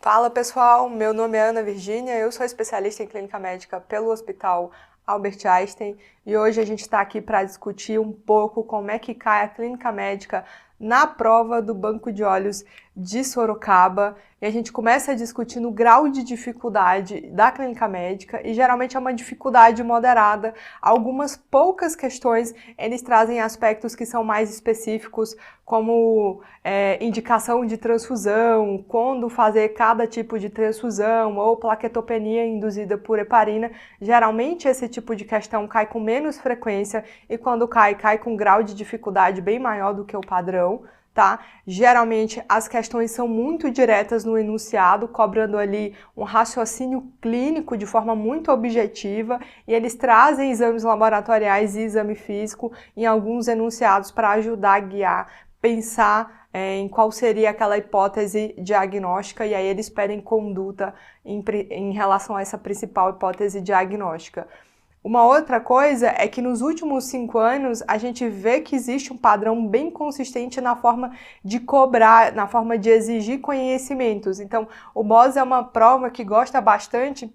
Fala pessoal, meu nome é Ana Virgínia, eu sou especialista em clínica médica pelo Hospital Albert Einstein e hoje a gente está aqui para discutir um pouco como é que cai a clínica médica na prova do Banco de Olhos de Sorocaba. E a gente começa discutindo o grau de dificuldade da clínica médica e geralmente é uma dificuldade moderada. Algumas poucas questões eles trazem aspectos que são mais específicos, como indicação de transfusão, quando fazer cada tipo de transfusão ou plaquetopenia induzida por heparina. Geralmente esse tipo de questão cai com menos frequência e quando cai com um grau de dificuldade bem maior do que o padrão. Tá? Geralmente as questões são muito diretas no enunciado, cobrando ali um raciocínio clínico de forma muito objetiva e eles trazem exames laboratoriais e exame físico em alguns enunciados para ajudar a guiar, pensar em qual seria aquela hipótese diagnóstica e aí eles pedem conduta em relação a essa principal hipótese diagnóstica. Uma outra coisa é que nos últimos 5 anos a gente vê que existe um padrão bem consistente na forma de cobrar, na forma de exigir conhecimentos. Então, o BOS é uma prova que gosta bastante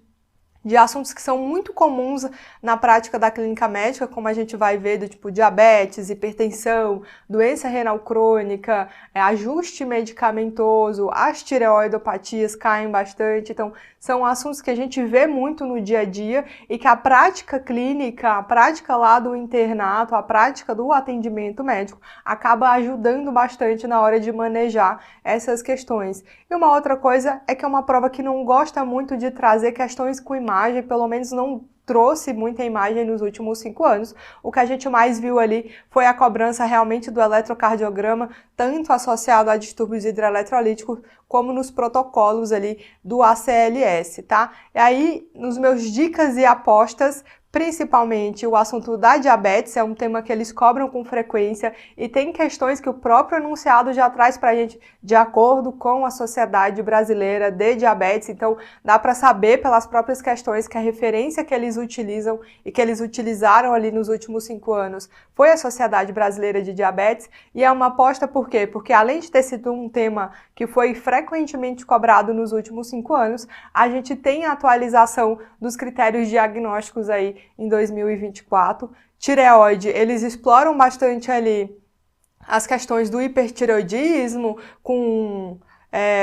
de assuntos que são muito comuns na prática da clínica médica, como a gente vai ver do tipo diabetes, hipertensão, doença renal crônica, ajuste medicamentoso, as tireoidopatias caem bastante, então são assuntos que a gente vê muito no dia a dia e que a prática clínica, a prática lá do internato, a prática do atendimento médico acaba ajudando bastante na hora de manejar essas questões. E uma outra coisa é que é uma prova que não gosta muito de trazer questões com imagem, pelo menos não trouxe muita imagem nos últimos 5 anos. O que a gente mais viu ali foi a cobrança realmente do eletrocardiograma, tanto associado a distúrbios hidroeletrolíticos, como nos protocolos ali do ACLS, tá? E aí, nos meus dicas e apostas, principalmente o assunto da diabetes, é um tema que eles cobram com frequência e tem questões que o próprio enunciado já traz para a gente de acordo com a Sociedade Brasileira de Diabetes, então dá para saber pelas próprias questões que a referência que eles utilizam e que eles utilizaram ali nos últimos 5 anos foi a Sociedade Brasileira de Diabetes e é uma aposta por quê? Porque além de ter sido um tema que foi frequentemente cobrado nos últimos 5 anos, a gente tem a atualização dos critérios diagnósticos aí em 2024. Tireoide, eles exploram bastante ali as questões do hipertireoidismo, com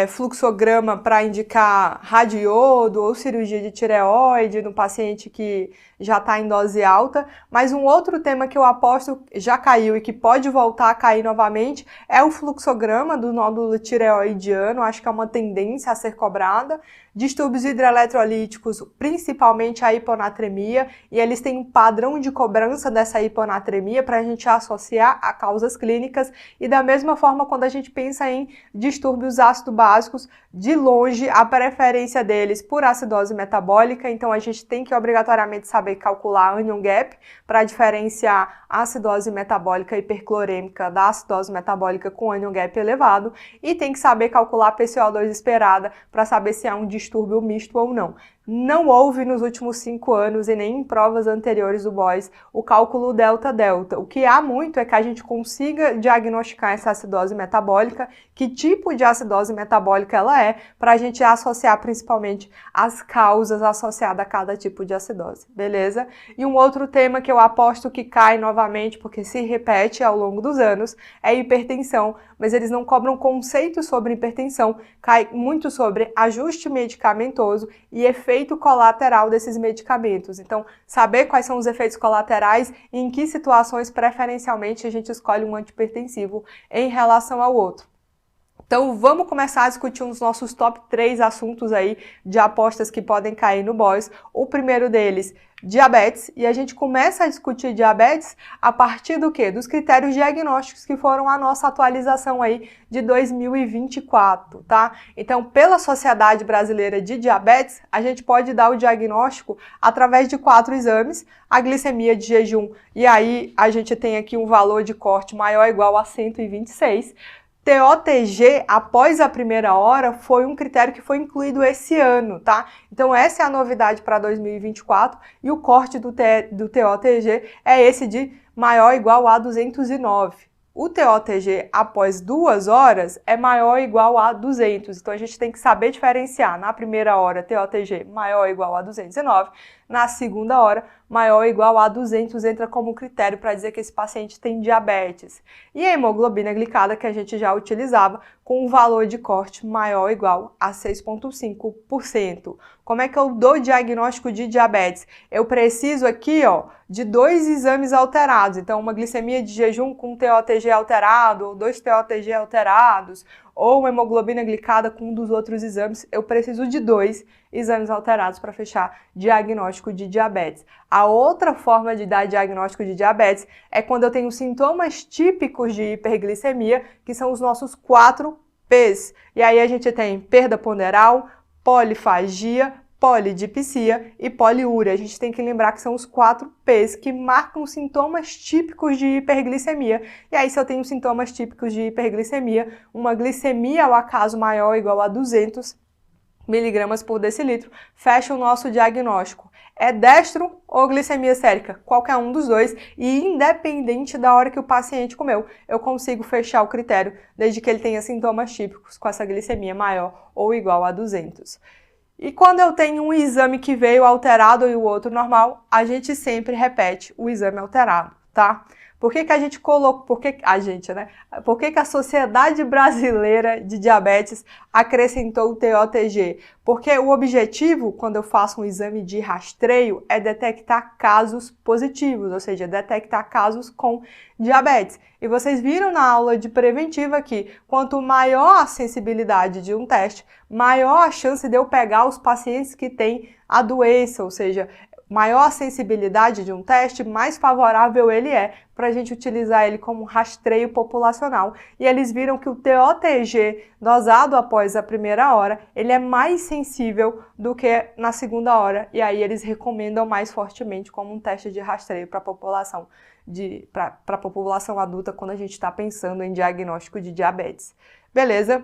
fluxograma para indicar radioiodo ou cirurgia de tireoide no paciente que já está em dose alta, mas um outro tema que eu aposto já caiu e que pode voltar a cair novamente é o fluxograma do nódulo tireoidiano, acho que é uma tendência a ser cobrada. Distúrbios hidroeletrolíticos, principalmente a hiponatremia, e eles têm um padrão de cobrança dessa hiponatremia para a gente associar a causas clínicas, e da mesma forma quando a gente pensa em distúrbios ácido-básicos, de longe a preferência deles por acidose metabólica, então a gente tem que obrigatoriamente saber calcular onion gap para diferenciar a acidose metabólica hiperclorêmica da acidose metabólica com onion gap elevado, e tem que saber calcular a PCO2 esperada para saber se há um distúrbio misto ou não. Não houve nos últimos 5 anos e nem em provas anteriores do BOS o cálculo delta-delta. O que há muito é que a gente consiga diagnosticar essa acidose metabólica, que tipo de acidose metabólica ela é, para a gente associar principalmente as causas associadas a cada tipo de acidose, beleza? E um outro tema que eu aposto que cai novamente, porque se repete ao longo dos anos, é hipertensão, mas eles não cobram conceitos sobre hipertensão, cai muito sobre ajuste medicamentoso e efeito colateral desses medicamentos. Então, saber quais são os efeitos colaterais e em que situações preferencialmente a gente escolhe um antihipertensivo em relação ao outro. Então, vamos começar a discutir os nossos top 3 assuntos aí de apostas que podem cair no BOS. O primeiro deles, diabetes, e a gente começa a discutir diabetes a partir do quê? Dos critérios diagnósticos que foram a nossa atualização aí de 2024, tá? Então, pela Sociedade Brasileira de Diabetes, a gente pode dar o diagnóstico através de 4 exames, a glicemia de jejum, e aí a gente tem aqui um valor de corte maior ou igual a 126, TOTG após a primeira hora foi um critério que foi incluído esse ano, tá? Então essa é a novidade para 2024 e o corte do TOTG é esse de maior ou igual a 209. o TOTG após 2 horas é maior ou igual a 200. Então, a gente tem que saber diferenciar. Na primeira hora, TOTG maior ou igual a 209. Na segunda hora, maior ou igual a 200 entra como critério para dizer que esse paciente tem diabetes. E a hemoglobina glicada, que a gente já utilizava, com um valor de corte maior ou igual a 6,5%. Como é que eu dou diagnóstico de diabetes? Eu preciso aqui, de 2 exames alterados. Então, uma glicemia de jejum com TOTG alterado, ou 2 TOTG alterados, ou uma hemoglobina glicada com um dos outros exames. Eu preciso de 2 exames alterados para fechar diagnóstico de diabetes. A outra forma de dar diagnóstico de diabetes é quando eu tenho sintomas típicos de hiperglicemia, que são os nossos 4 P's. E aí a gente tem perda ponderal, polifagia, polidipsia e poliúria. A gente tem que lembrar que são os 4 P's que marcam sintomas típicos de hiperglicemia. E aí, se eu tenho sintomas típicos de hiperglicemia, uma glicemia ao acaso maior ou igual a 200 miligramas por decilitro, fecha o nosso diagnóstico. É destro ou glicemia sérica? Qualquer um dos dois, e independente da hora que o paciente comeu, eu consigo fechar o critério, desde que ele tenha sintomas típicos com essa glicemia maior ou igual a 200. E quando eu tenho um exame que veio alterado e o outro normal, a gente sempre repete o exame alterado, tá? Por que a gente colocou, por que a Sociedade Brasileira de Diabetes acrescentou o TOTG? Porque o objetivo, quando eu faço um exame de rastreio, é detectar casos positivos, ou seja, detectar casos com diabetes. E vocês viram na aula de preventiva que quanto maior a sensibilidade de um teste, maior a chance de eu pegar os pacientes que têm a doença, ou seja, maior a sensibilidade de um teste, mais favorável ele é para a gente utilizar ele como rastreio populacional. E eles viram que o TOTG dosado após a primeira hora, ele é mais sensível do que na segunda hora. E aí eles recomendam mais fortemente como um teste de rastreio para a população, para a população adulta quando a gente está pensando em diagnóstico de diabetes. Beleza?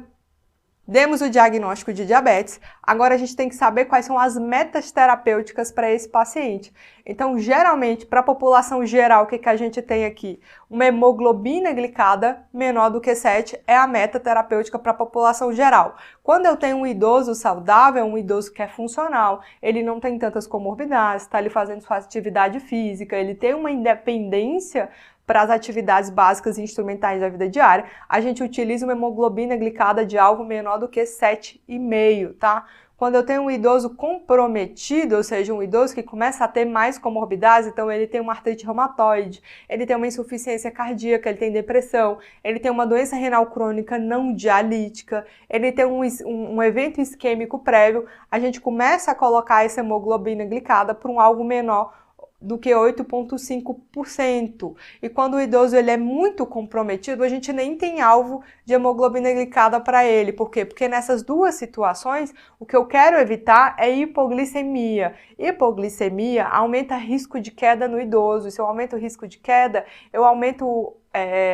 Demos o diagnóstico de diabetes, agora a gente tem que saber quais são as metas terapêuticas para esse paciente. Então, geralmente, para a população geral, o que a gente tem aqui? Uma hemoglobina glicada menor do que 7 é a meta terapêutica para a população geral. Quando eu tenho um idoso saudável, um idoso que é funcional, ele não tem tantas comorbidades, está ali fazendo sua atividade física, ele tem uma independência para as atividades básicas e instrumentais da vida diária, a gente utiliza uma hemoglobina glicada de alvo menor do que 7,5, tá? Quando eu tenho um idoso comprometido, ou seja, um idoso que começa a ter mais comorbidades, então ele tem uma artrite reumatoide, ele tem uma insuficiência cardíaca, ele tem depressão, ele tem uma doença renal crônica não dialítica, ele tem um evento isquêmico prévio, a gente começa a colocar essa hemoglobina glicada para um alvo menor do que 8,5%. E quando o idoso ele é muito comprometido, a gente nem tem alvo de hemoglobina glicada para ele. Por quê? Porque nessas duas situações, o que eu quero evitar é hipoglicemia. Hipoglicemia aumenta o risco de queda no idoso. E se eu aumento o risco de queda, eu aumento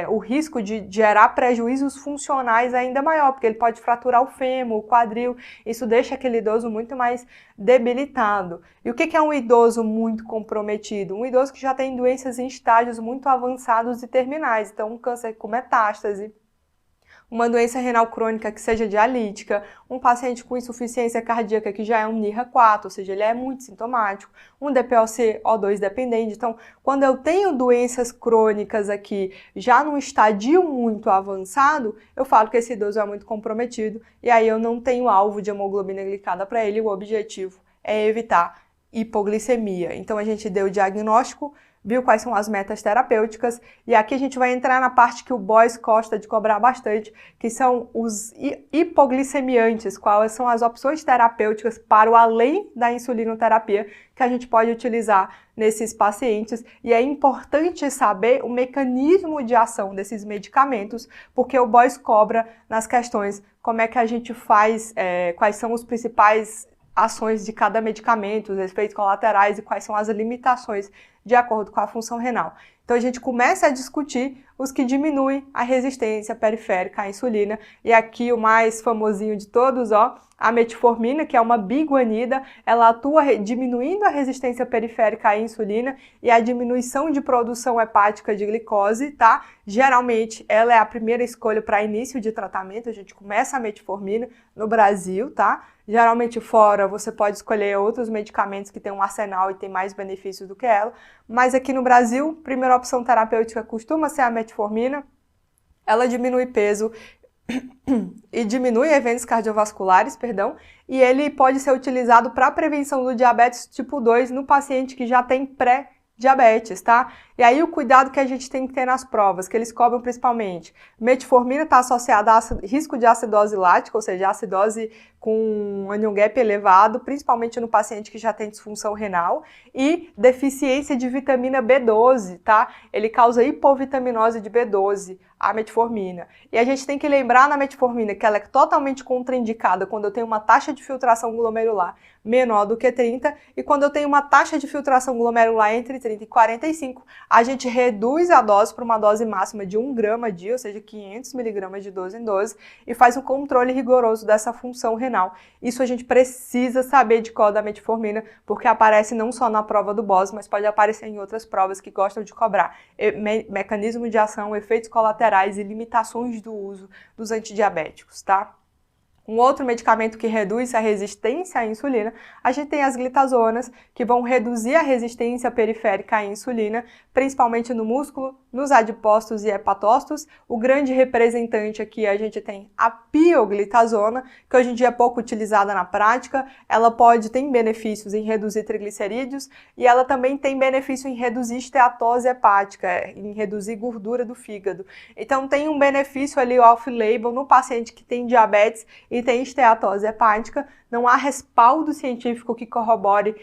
o risco de gerar prejuízos funcionais ainda maior, porque ele pode fraturar o fêmur, o quadril, isso deixa aquele idoso muito mais debilitado. E o que é um idoso muito comprometido? Um idoso que já tem doenças em estágios muito avançados e terminais, então um câncer com metástase, uma doença renal crônica que seja dialítica, um paciente com insuficiência cardíaca que já é um NIRA4, ou seja, ele é muito sintomático, um DPOC O2 dependente. Então, quando eu tenho doenças crônicas aqui já num estadio muito avançado, eu falo que esse idoso é muito comprometido e aí eu não tenho alvo de hemoglobina glicada para ele, o objetivo é evitar hipoglicemia. Então, a gente deu o diagnóstico, viu quais são as metas terapêuticas, e aqui a gente vai entrar na parte que o Boyce gosta de cobrar bastante, que são os hipoglicemiantes, quais são as opções terapêuticas para o além da insulinoterapia que a gente pode utilizar nesses pacientes, e é importante saber o mecanismo de ação desses medicamentos, porque o Boyce cobra nas questões como é que a gente faz, quais são os principais ações de cada medicamento, os efeitos colaterais e quais são as limitações de acordo com a função renal. Então a gente começa a discutir os que diminuem a resistência periférica à insulina, e aqui o mais famosinho de todos, A metformina, que é uma biguanida, ela atua diminuindo a resistência periférica à insulina e a diminuição de produção hepática de glicose, tá? Geralmente, ela é a primeira escolha para início de tratamento, a gente começa a metformina no Brasil, tá? Geralmente fora você pode escolher outros medicamentos que têm um arsenal e tem mais benefícios do que ela, mas aqui no Brasil, primeira opção terapêutica costuma ser a metformina. Ela diminui peso e diminui eventos cardiovasculares, e ele pode ser utilizado para prevenção do diabetes tipo 2 no paciente que já tem pré-diabetes, tá? E aí o cuidado que a gente tem que ter nas provas, que eles cobram principalmente. Metformina está associada a risco de acidose lática, ou seja, acidose com anion gap elevado, principalmente no paciente que já tem disfunção renal, e deficiência de vitamina B12, tá? Ele causa hipovitaminose de B12, a metformina. E a gente tem que lembrar na metformina que ela é totalmente contraindicada quando eu tenho uma taxa de filtração glomerular menor do que 30 e quando eu tenho uma taxa de filtração glomerular entre 30 e 45, a gente reduz a dose para uma dose máxima de 1 grama dia, ou seja, 500 miligramas de 12 em 12, e faz um controle rigoroso dessa função renal. Isso a gente precisa saber de cor da metformina, porque aparece não só na prova do BOS, mas pode aparecer em outras provas que gostam de cobrar mecanismo de ação, efeitos colaterais e limitações do uso dos antidiabéticos, tá? Um outro medicamento que reduz a resistência à insulina, a gente tem as glitazonas, que vão reduzir a resistência periférica à insulina, principalmente no músculo, nos adipócitos e hepatócitos. O grande representante aqui a gente tem a pioglitazona, que hoje em dia é pouco utilizada na prática. Ela tem benefícios em reduzir triglicerídeos e ela também tem benefício em reduzir esteatose hepática, em reduzir gordura do fígado. Então tem um benefício ali off-label no paciente que tem diabetes e tem esteatose hepática. Não há respaldo científico que corrobore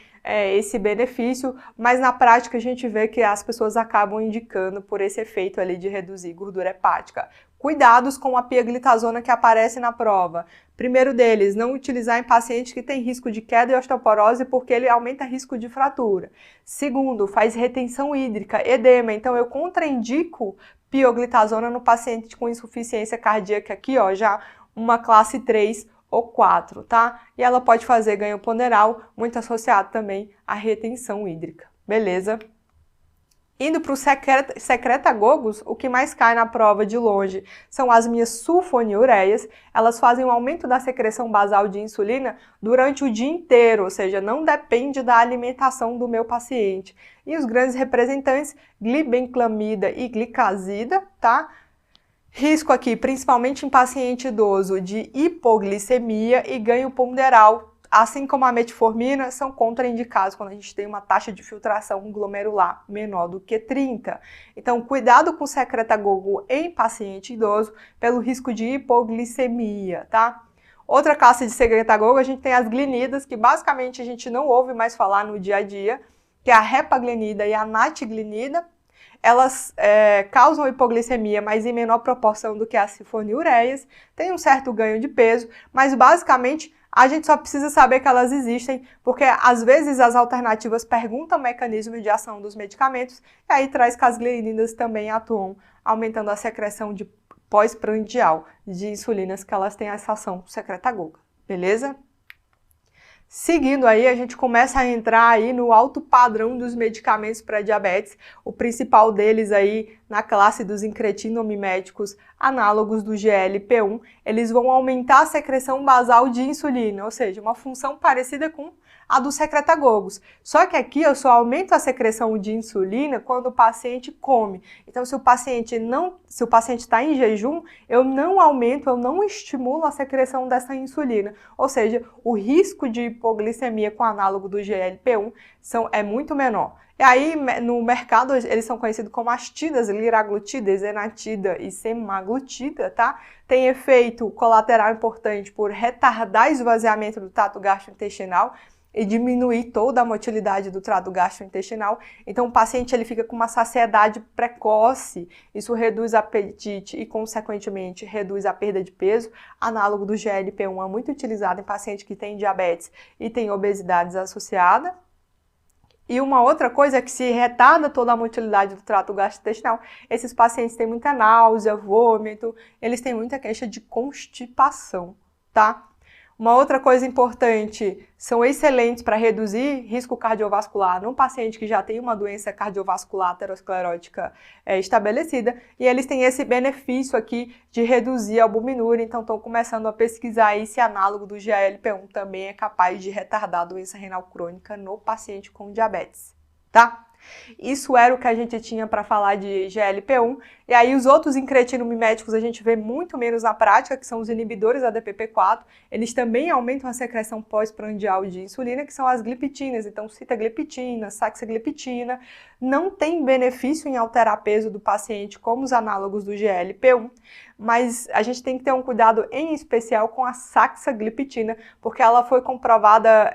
esse benefício, mas na prática a gente vê que as pessoas acabam indicando por esse efeito ali de reduzir gordura hepática. Cuidados com a pioglitazona que aparece na prova. Primeiro deles, não utilizar em paciente que tem risco de queda e osteoporose porque ele aumenta risco de fratura. Segundo, faz retenção hídrica, edema, então eu contraindico pioglitazona no paciente com insuficiência cardíaca aqui, ó, já uma classe 3 ou 4, tá? E ela pode fazer ganho ponderal, muito associado também à retenção hídrica, beleza? Indo para o secretagogos, o que mais cai na prova de longe são as minhas sulfonilureias. Elas fazem um aumento da secreção basal de insulina durante o dia inteiro, ou seja, não depende da alimentação do meu paciente. E os grandes representantes, glibenclamida e glicazida, tá? Risco aqui, principalmente em paciente idoso, de hipoglicemia e ganho ponderal, assim como a metformina, são contraindicados quando a gente tem uma taxa de filtração glomerular menor do que 30. Então, cuidado com o secretagogo em paciente idoso pelo risco de hipoglicemia, tá? Outra classe de secretagogo, a gente tem as glinidas, que basicamente a gente não ouve mais falar no dia a dia, que é a repaglinida e a natiglinida. Elas causam hipoglicemia, mas em menor proporção do que as sulfonilureias, tem um certo ganho de peso, mas basicamente a gente só precisa saber que elas existem, porque às vezes as alternativas perguntam o mecanismo de ação dos medicamentos, e aí traz que as glinidas também atuam, aumentando a secreção de pós-prandial de insulinas que elas têm essa ação secretagoga, beleza? Seguindo aí, a gente começa a entrar aí no alto padrão dos medicamentos para diabetes, o principal deles aí na classe dos incretinomiméticos análogos do GLP-1, eles vão aumentar a secreção basal de insulina, ou seja, uma função parecida com a dos secretagogos. Só que aqui eu só aumento a secreção de insulina quando o paciente come. Então, se o paciente está em jejum, eu não aumento, eu não estimulo a secreção dessa insulina. Ou seja, o risco de hipoglicemia com análogo do GLP-1 é muito menor. E aí, no mercado, eles são conhecidos como astidas, liraglutida, ezenatida e semaglutida, tá? Tem efeito colateral importante por retardar o esvaziamento do trato gastrointestinal e diminuir toda a motilidade do trato gastrointestinal. Então, o paciente ele fica com uma saciedade precoce, isso reduz o apetite e, consequentemente, reduz a perda de peso. Análogo do GLP-1 é muito utilizado em paciente que tem diabetes e tem obesidade associada. E uma outra coisa é que se retarda toda a motilidade do trato gastrointestinal, esses pacientes têm muita náusea, vômito, eles têm muita queixa de constipação, tá? Uma outra coisa importante, são excelentes para reduzir risco cardiovascular num paciente que já tem uma doença cardiovascular aterosclerótica estabelecida, e eles têm esse benefício aqui de reduzir a albuminúria, então estão começando a pesquisar aí se análogo do GLP-1 também é capaz de retardar a doença renal crônica no paciente com diabetes, tá? Isso era o que a gente tinha para falar de GLP-1, e aí os outros incretinamiméticos a gente vê muito menos na prática, que são os inibidores da DPP-4, eles também aumentam a secreção pós-prandial de insulina, que são as gliptinas, então sitagliptina, saxagliptina, não tem benefício em alterar peso do paciente como os análogos do GLP-1, mas a gente tem que ter um cuidado em especial com a saxagliptina, porque ela foi comprovada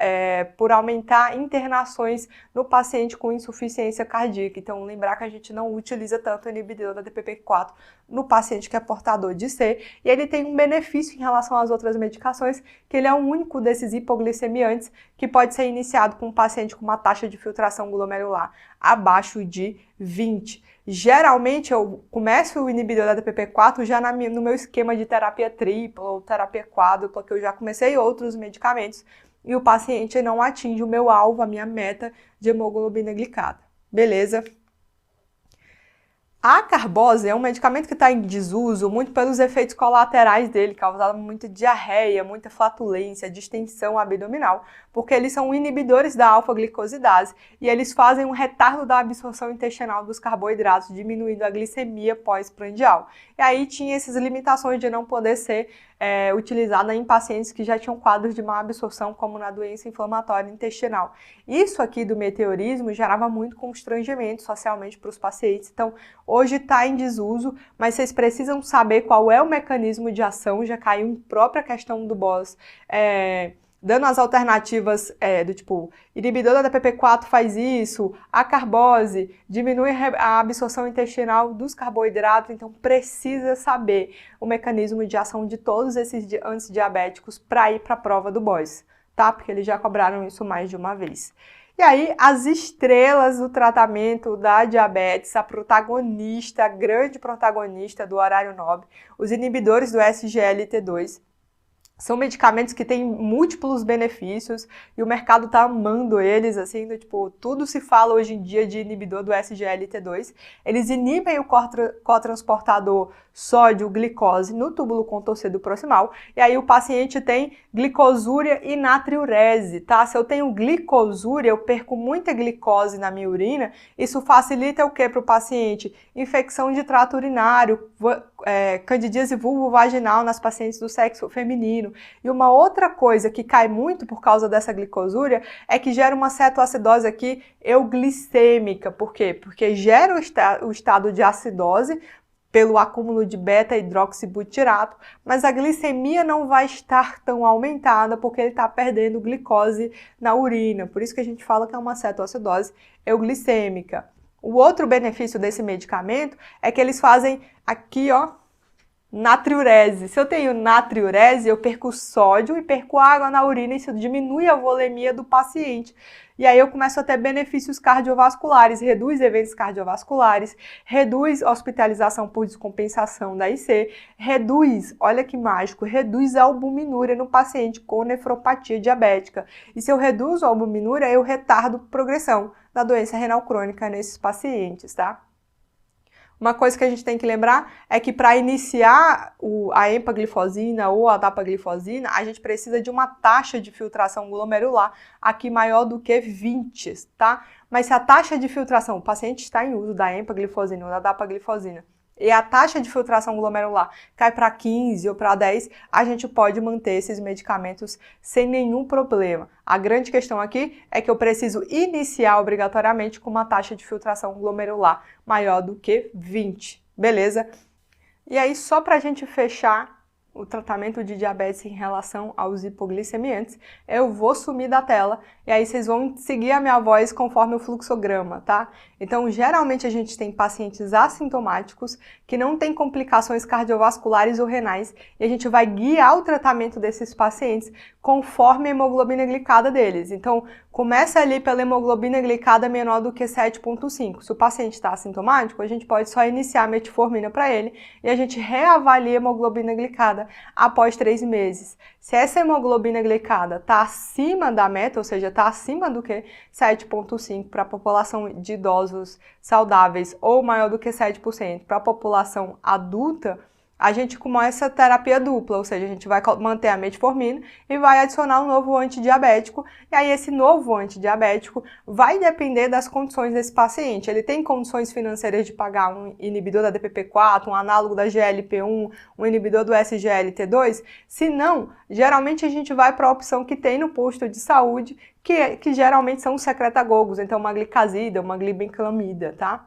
por aumentar internações no paciente com insuficiência cardíaca. Então, lembrar que a gente não utiliza tanto o inibidor da DPP-4 no paciente que é portador de C, e ele tem um benefício em relação às outras medicações, que ele é o único desses hipoglicemiantes que pode ser iniciado com um paciente com uma taxa de filtração glomerular abaixo de 20. Geralmente eu começo o inibidor da DPP-4 já no meu esquema de terapia tripla ou terapia quádrupla, que eu já comecei outros medicamentos, e o paciente não atinge o meu alvo, a minha meta de hemoglobina glicada. Beleza? A carbose é um medicamento que está em desuso muito pelos efeitos colaterais dele, causando muita diarreia, muita flatulência, distensão abdominal, porque eles são inibidores da alfa-glicosidase e eles fazem um retardo da absorção intestinal dos carboidratos, diminuindo a glicemia pós-prandial. E aí tinha essas limitações de não poder ser utilizada em pacientes que já tinham quadros de má absorção, como na doença inflamatória intestinal. Isso aqui do meteorismo gerava muito constrangimento socialmente para os pacientes, então hoje está em desuso, mas vocês precisam saber qual é o mecanismo de ação, já caiu em própria questão do BOS, dando as alternativas do tipo, inibidor da DPP-4 faz isso, a carbose diminui a absorção intestinal dos carboidratos, então precisa saber o mecanismo de ação de todos esses antidiabéticos para ir para a prova do BOS, tá? Porque eles já cobraram isso mais de uma vez. E aí, as estrelas do tratamento da diabetes, a protagonista, a grande protagonista do horário nobre, os inibidores do SGLT2, são medicamentos que têm múltiplos benefícios e o mercado tá amando eles, assim, tipo, tudo se fala hoje em dia de inibidor do SGLT2. Eles inibem o cotransportador sódio-glicose no túbulo contorcido proximal e aí o paciente tem glicosúria e natriurese, tá? Se eu tenho glicosúria, eu perco muita glicose na minha urina, isso facilita o que para o paciente? Infecção de trato urinário, candidíase vulvovaginal nas pacientes do sexo feminino. E uma outra coisa que cai muito por causa dessa glicosúria é que gera uma cetoacidose aqui euglicêmica. Por quê? Porque gera o estado de acidose pelo acúmulo de beta-hidroxibutirato, mas a glicemia não vai estar tão aumentada porque ele está perdendo glicose na urina. Por isso que a gente fala que é uma cetoacidose euglicêmica. O outro benefício desse medicamento é que eles fazem aqui, ó, natriurese. Se eu tenho natriurese, eu perco sódio e perco água na urina, isso diminui a volemia do paciente. E aí eu começo a ter benefícios cardiovasculares, reduz eventos cardiovasculares, reduz hospitalização por descompensação da IC, reduz, olha que mágico, reduz a albuminúria no paciente com nefropatia diabética. E se eu reduzo a albuminúria, eu retardo a progressão da doença renal crônica nesses pacientes, tá? Uma coisa que a gente tem que lembrar é que para iniciar a empaglifosina ou a dapaglifosina, a gente precisa de uma taxa de filtração glomerular aqui maior do que 20, tá? Mas se a taxa de filtração, o paciente está em uso da empaglifosina ou da dapaglifosina, e a taxa de filtração glomerular cai para 15 ou para 10, a gente pode manter esses medicamentos sem nenhum problema. A grande questão aqui é que eu preciso iniciar obrigatoriamente com uma taxa de filtração glomerular maior do que 20, beleza? E aí, só para a gente fechar o tratamento de diabetes em relação aos hipoglicemiantes, eu vou sumir da tela e aí vocês vão seguir a minha voz conforme o fluxograma, tá? Então, geralmente a gente tem pacientes assintomáticos que não têm complicações cardiovasculares ou renais e a gente vai guiar o tratamento desses pacientes conforme a hemoglobina glicada deles. Então, começa ali pela hemoglobina glicada menor do que 7,5. Se o paciente está assintomático, a gente pode só iniciar a metformina para ele e a gente reavalia a hemoglobina glicada glicada após 3 meses. Se essa hemoglobina glicada está acima da meta, ou seja, está acima do que 7,5% para a população de idosos saudáveis ou maior do que 7% para a população adulta, a gente começa a terapia dupla, ou seja, a gente vai manter a metformina e vai adicionar um novo antidiabético, e aí esse novo antidiabético vai depender das condições desse paciente. Ele tem condições financeiras de pagar um inibidor da DPP-4, um análogo da GLP-1, um inibidor do SGLT2? Se não, geralmente a gente vai para a opção que tem no posto de saúde, que geralmente são os secretagogos, então uma glicazida, uma glibenclamida, tá?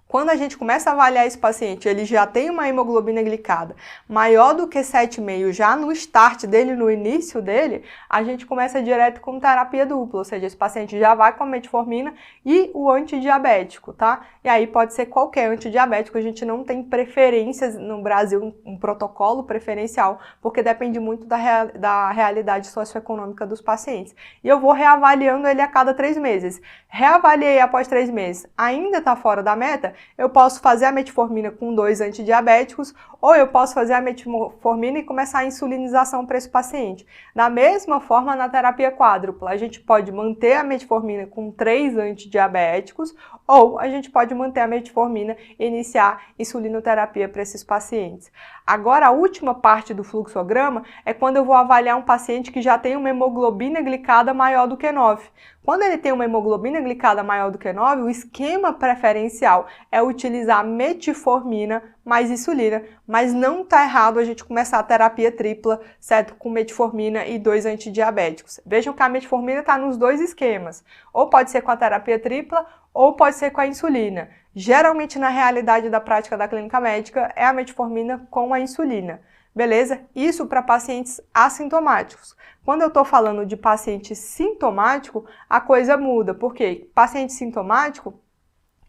Quando a gente começa a avaliar esse paciente, ele já tem uma hemoglobina glicada maior do que 7,5 já no start dele, no início dele, a gente começa direto com terapia dupla, ou seja, esse paciente já vai com a metformina e o antidiabético, tá? E aí pode ser qualquer antidiabético, a gente não tem preferências no Brasil, um protocolo preferencial, porque depende muito da realidade socioeconômica dos pacientes. E eu vou reavaliando ele a cada 3 meses. Reavaliei após 3 meses, ainda está fora da meta, eu posso fazer a metformina com 2 antidiabéticos ou eu posso fazer a metformina e começar a insulinização para esse paciente. Da mesma forma, na terapia quádrupla, a gente pode manter a metformina com 3 antidiabéticos ou a gente pode manter a metformina e iniciar insulinoterapia para esses pacientes. Agora, a última parte do fluxograma é quando eu vou avaliar um paciente que já tem uma hemoglobina glicada maior do que 9. Quando ele tem uma hemoglobina glicada maior do que 9, o esquema preferencial é utilizar metformina mais insulina, mas não está errado a gente começar a terapia tripla, certo? Com metformina e 2 antidiabéticos. Vejam que a metformina está nos 2 esquemas, ou pode ser com a terapia tripla, ou pode ser com a insulina. Geralmente, na realidade da prática da clínica médica, é a metformina com a insulina. Beleza? Isso para pacientes assintomáticos. Quando eu estou falando de paciente sintomático, a coisa muda. Por quê? Paciente sintomático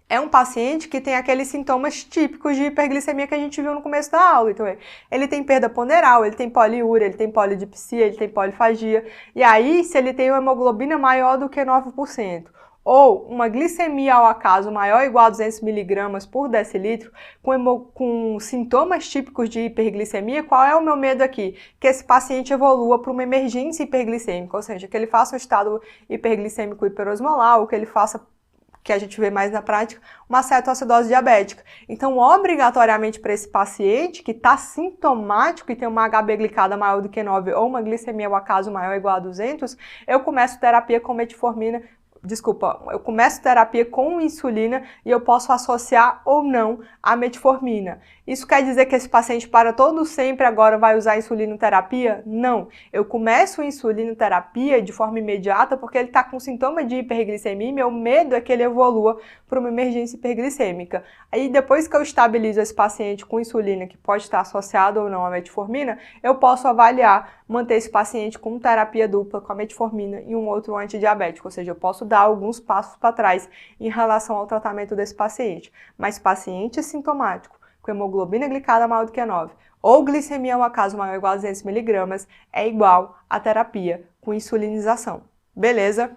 é um paciente que tem aqueles sintomas típicos de hiperglicemia que a gente viu no começo da aula. Então, ele tem perda ponderal, ele tem poliúria, ele tem polidipsia, ele tem polifagia. E aí, se ele tem uma hemoglobina maior do que 9%, ou uma glicemia ao acaso maior ou igual a 200 mg por decilitro, com sintomas típicos de hiperglicemia, qual é o meu medo aqui? Que esse paciente evolua para uma emergência hiperglicêmica, ou seja, que ele faça um estado hiperglicêmico hiperosmolar, ou que ele faça, que a gente vê mais na prática, uma cetoacidose diabética. Então, obrigatoriamente para esse paciente que está sintomático e tem uma HB glicada maior do que 9 ou uma glicemia ao acaso maior ou igual a 200, eu começo terapia com metformina. Eu começo terapia com insulina e eu posso associar ou não a metformina. Isso quer dizer que esse paciente para todo sempre agora vai usar insulinoterapia? Não. Eu começo a insulinoterapia de forma imediata porque ele está com sintoma de hiperglicemia e meu medo é que ele evolua para uma emergência hiperglicêmica. Aí depois que eu estabilizo esse paciente com insulina, que pode estar associado ou não à metformina, eu posso avaliar, manter esse paciente com terapia dupla com a metformina e um outro antidiabético, ou seja, eu posso dar alguns passos para trás em relação ao tratamento desse paciente. Mas paciente sintomático, com hemoglobina glicada maior do que 9, ou glicemia ao acaso maior ou igual a 200 mg, é igual a terapia com insulinização. Beleza?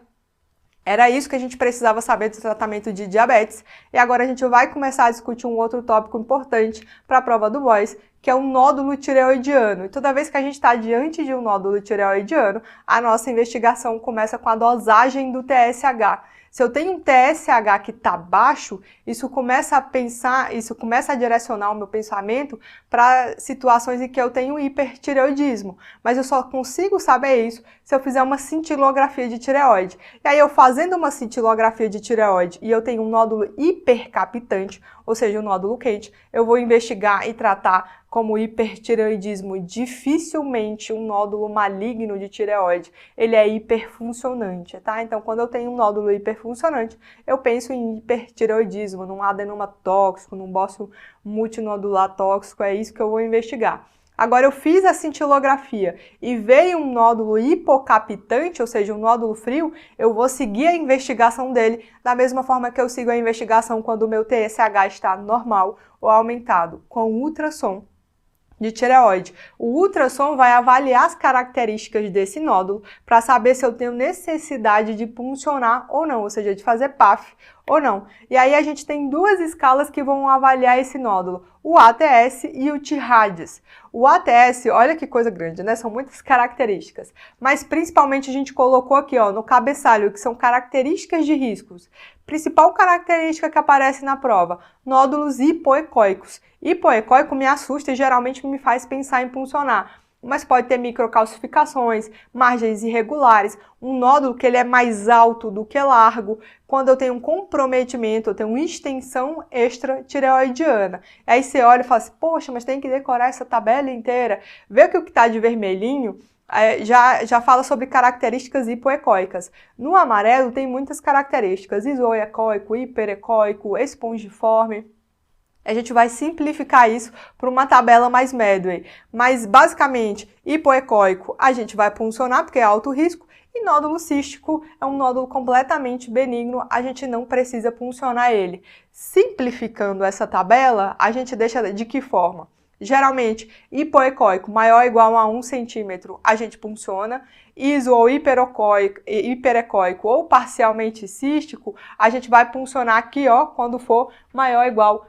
Era isso que a gente precisava saber do tratamento de diabetes. E agora a gente vai começar a discutir um outro tópico importante para a prova do BOIS, que é o nódulo tireoidiano. E toda vez que a gente está diante de um nódulo tireoidiano, a nossa investigação começa com a dosagem do TSH. Se eu tenho um TSH que está baixo, isso começa a direcionar o meu pensamento para situações em que eu tenho hipertireoidismo. Mas eu só consigo saber isso se eu fizer uma cintilografia de tireoide. E aí eu fazendo uma cintilografia de tireoide e eu tenho um nódulo hipercapitante, ou seja, um nódulo quente, eu vou investigar e tratar como hipertireoidismo, dificilmente um nódulo maligno de tireoide, ele é hiperfuncionante, tá? Então, quando eu tenho um nódulo hiperfuncionante, eu penso em hipertireoidismo, num adenoma tóxico, num bócio multinodular tóxico, é isso que eu vou investigar. Agora, eu fiz a cintilografia e veio um nódulo hipocapitante, ou seja, um nódulo frio, eu vou seguir a investigação dele da mesma forma que eu sigo a investigação quando o meu TSH está normal ou aumentado, com ultrassom de tireoide. O ultrassom vai avaliar as características desse nódulo para saber se eu tenho necessidade de puncionar ou não, ou seja, de fazer PAF ou não. E aí a gente tem duas escalas que vão avaliar esse nódulo, o ATS e o T-RADS. O ATS, olha que coisa grande, né? São muitas características, mas principalmente a gente colocou aqui, ó, no cabeçalho, que são características de riscos. Principal característica que aparece na prova, nódulos hipoecóicos. Hipoecóico me assusta e geralmente me faz pensar em puncionar, mas pode ter microcalcificações, margens irregulares, um nódulo que ele é mais alto do que largo, quando eu tenho um comprometimento, eu tenho uma extensão extratireoidiana. Aí você olha e fala assim, poxa, mas tem que decorar essa tabela inteira. Vê que o que está de vermelhinho já fala sobre características hipoecóicas. No amarelo tem muitas características, isoecóico, hiperecóico, espongiforme. A gente vai simplificar isso para uma tabela mais Medway. Mas, basicamente, hipoecóico a gente vai puncionar porque é alto risco e nódulo cístico é um nódulo completamente benigno, a gente não precisa puncionar ele. Simplificando essa tabela, a gente deixa de que forma? Geralmente, hipoecóico maior ou igual a 1 centímetro, a gente punciona. Iso ou hiperecóico ou parcialmente cístico, a gente vai puncionar aqui, ó, quando for maior ou igual